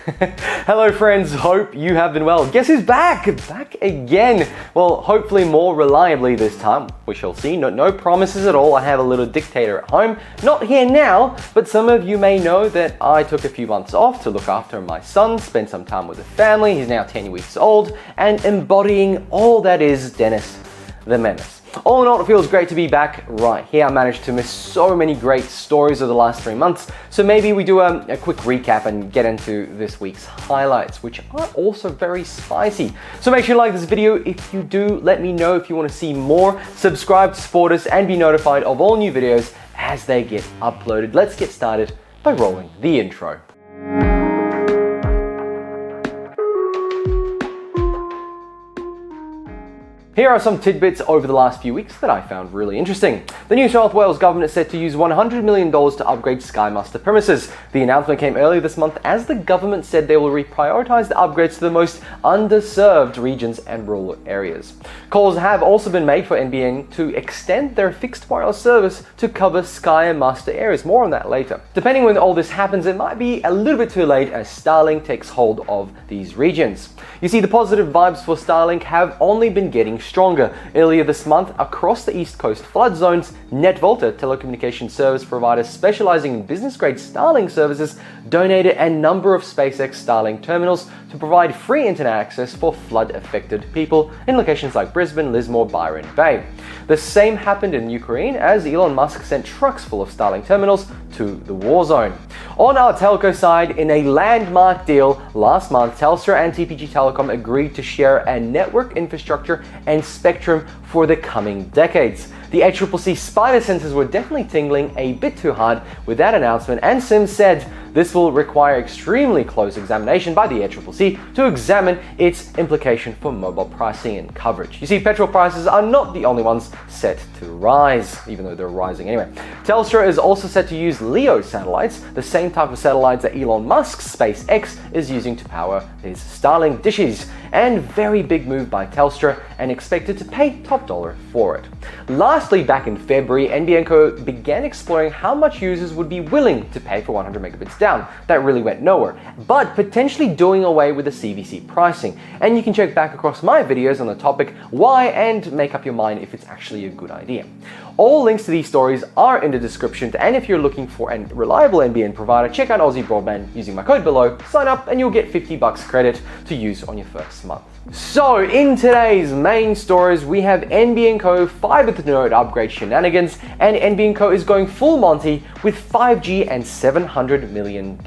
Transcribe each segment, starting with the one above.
Hello friends, hope you have been well. Guess who's back? Back again. Well, hopefully more reliably this time. We shall see. No promises at all. I have a little dictator at home. Not here now, but some of you may know that I took a few months off to look after my son, spend some time with the family. He's now 10 weeks old and embodying all that is Dennis the Menace. All in all, it feels great to be back right here. I managed to miss so many great stories over the last 3 months, so maybe we do a quick recap and get into this week's highlights, which are also very spicy. So make sure you like this video. If you do, let me know if you want to see more. Subscribe to support us and be notified of all new videos as they get uploaded. Let's get started by rolling the intro. Here are some tidbits over the last few weeks that I found really interesting. The New South Wales government is set to use $100 million to upgrade Sky Muster premises. The announcement came earlier this month as the government said they will reprioritise the upgrades to the most underserved regions and rural areas. Calls have also been made for NBN to extend their fixed wireless service to cover Sky and Muster areas. More on that later. Depending when all this happens, it might be a little bit too late as Starlink takes hold of these regions. You see, the positive vibes for Starlink have only been getting stronger. Earlier this month, across the East Coast flood zones, NetVolt, a telecommunications service provider specializing in business-grade Starlink services, donated a number of SpaceX Starlink terminals to provide free internet access for flood-affected people in locations like Brisbane, Lismore, Byron Bay. The same happened in Ukraine as Elon Musk sent trucks full of Starlink terminals to the war zone. On our telco side, in a landmark deal last month, Telstra and TPG Telecom agreed to share a network infrastructure and spectrum for the coming decades. The ACCC spider senses were definitely tingling a bit too hard with that announcement, and Sims said this will require extremely close examination by the ACCC to examine its implication for mobile pricing and coverage. You see, petrol prices are not the only ones set to rise, even though they're rising anyway. Telstra is also set to use LEO satellites, the same type of satellites that Elon Musk's SpaceX is using to power his Starlink dishes. And very big move by Telstra, and expected to pay top dollar for it. Lastly, back in February, NBN Co began exploring how much users would be willing to pay for 100 megabits down. That really went nowhere, but potentially doing away with the CVC pricing. And you can check back across my videos on the topic why and make up your mind if it's actually a good idea. All links to these stories are in the description, and if you're looking for a reliable NBN provider, check out Aussie Broadband using my code below, sign up, and you'll get $50 credit to use on your first month. So in today's main stories, we have NBN Co fiber to the node upgrade shenanigans, and NBN Co is going full Monty with 5G and $700 million.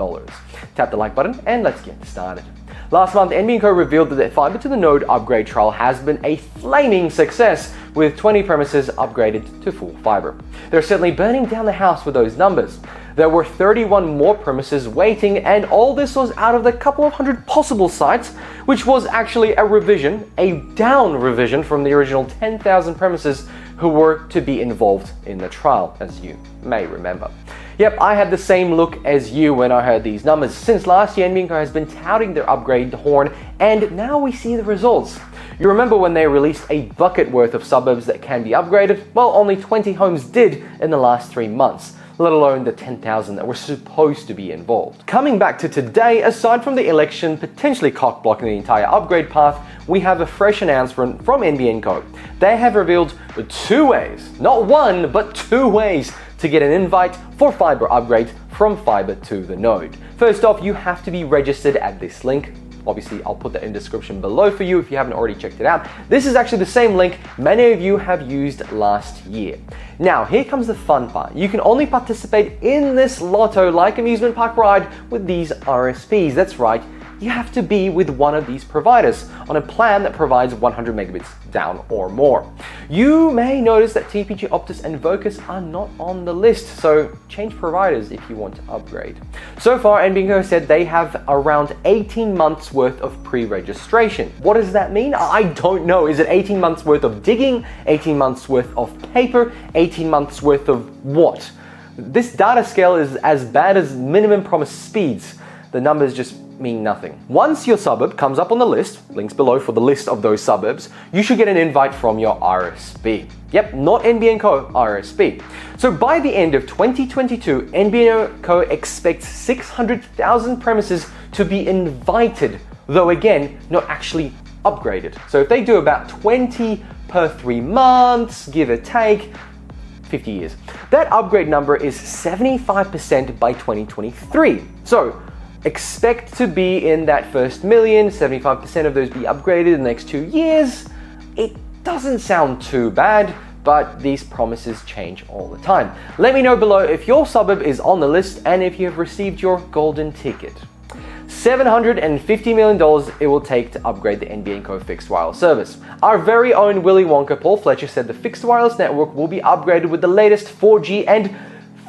Tap the like button and let's get started. Last month, NBN Co revealed that their fiber to the node upgrade trial has been a flaming success, with 20 premises upgraded to full fiber. They're certainly burning down the house with those numbers. There were 31 more premises waiting, and all this was out of the couple of hundred possible sites, which was actually a down revision from the original 10,000 premises who were to be involved in the trial, as you may remember. Yep, I had the same look as you when I heard these numbers. Since last year, NBN Co has been touting their upgrade horn, and now we see the results. You remember when they released a bucket worth of suburbs that can be upgraded? Well, only 20 homes did in the last 3 months, let alone the 10,000 that were supposed to be involved. Coming back to today, aside from the election potentially cock-blocking the entire upgrade path, we have a fresh announcement from NBN Co. They have revealed 2 ways, not one, but 2 ways to get an invite for fiber upgrades from fiber to the node. First off, you have to be registered at this link. Obviously, I'll put that in the description below for you if you haven't already checked it out. This is actually the same link many of you have used last year. Now, here comes the fun part. You can only participate in this lotto-like amusement park ride with these RSPs. That's right, you have to be with one of these providers on a plan that provides 100 megabits down or more. You may notice that TPG, Optus and Vocus are not on the list, so change providers if you want to upgrade. So far, NBN Co said they have around 18 months worth of pre-registration. What does that mean? I don't know. Is it 18 months worth of digging, 18 months worth of paper, 18 months worth of what? This data scale is as bad as minimum promise speeds. the numbers just mean nothing. Once your suburb comes up on the list, links below for the list of those suburbs, you should get an invite from your RSP. Yep, not NBN Co, RSP. So by the end of 2022, NBN Co expects 600,000 premises to be invited, though again, not actually upgraded. So if they do about 20 per 3 months, give or take, 50 years. That upgrade number is 75% by 2023. So expect to be in that first million, 75% of those be upgraded in the next 2 years. It doesn't sound too bad, but these promises change all the time. Let me know below if your suburb is on the list and if you have received your golden ticket. $750 million it will take to upgrade the NBN Co fixed wireless service. Our very own Willy Wonka, Paul Fletcher, said the fixed wireless network will be upgraded with the latest 4G and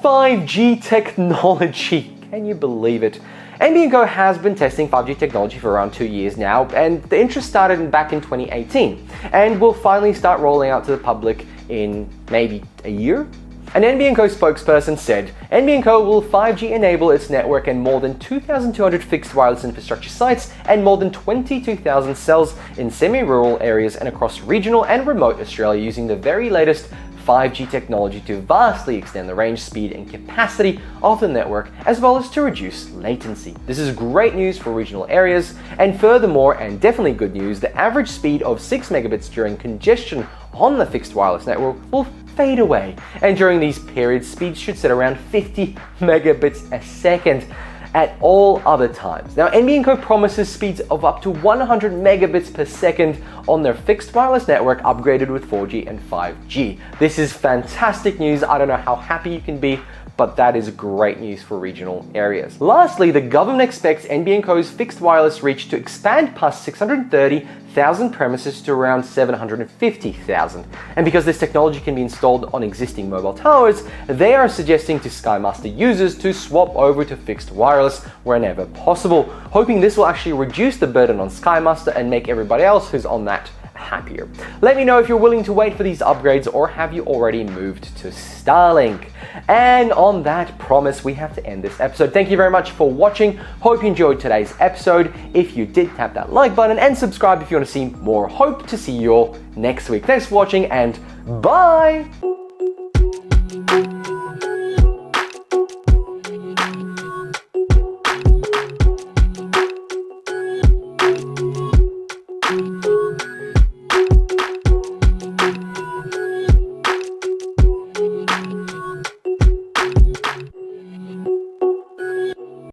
5G technology. Can you believe it? NBN Co has been testing 5G technology for around 2 years now, and the interest started back in 2018, and will finally start rolling out to the public in maybe a year? An NBN Co spokesperson said, NBN Co will 5G enable its network and more than 2,200 fixed wireless infrastructure sites and more than 22,000 cells in semi-rural areas and across regional and remote Australia using the very latest 5G technology to vastly extend the range, speed and capacity of the network, as well as to reduce latency. This is great news for regional areas, and furthermore, and definitely good news, the average speed of 6 megabits during congestion on the fixed wireless network will fade away, and during these periods speeds should sit around 50 megabits a second at all other times. Now, NBN Co promises speeds of up to 100 megabits per second on their fixed wireless network upgraded with 4G and 5G. This is fantastic news. I don't know how happy you can be, but that is great news for regional areas. Lastly, the government expects NBN Co's fixed wireless reach to expand past 630,000 premises to around 750,000. And because this technology can be installed on existing mobile towers, they are suggesting to Sky Master users to swap over to fixed wireless whenever possible, hoping this will actually reduce the burden on Sky Master and make everybody else who's on that happier. Let me know if you're willing to wait for these upgrades or have you already moved to Starlink. And on that promise, we have to end this episode. Thank you very much for watching. Hope you enjoyed today's episode. If you did, tap that like button and subscribe if you want to see more. Hope to see you all next week. Thanks for watching and bye!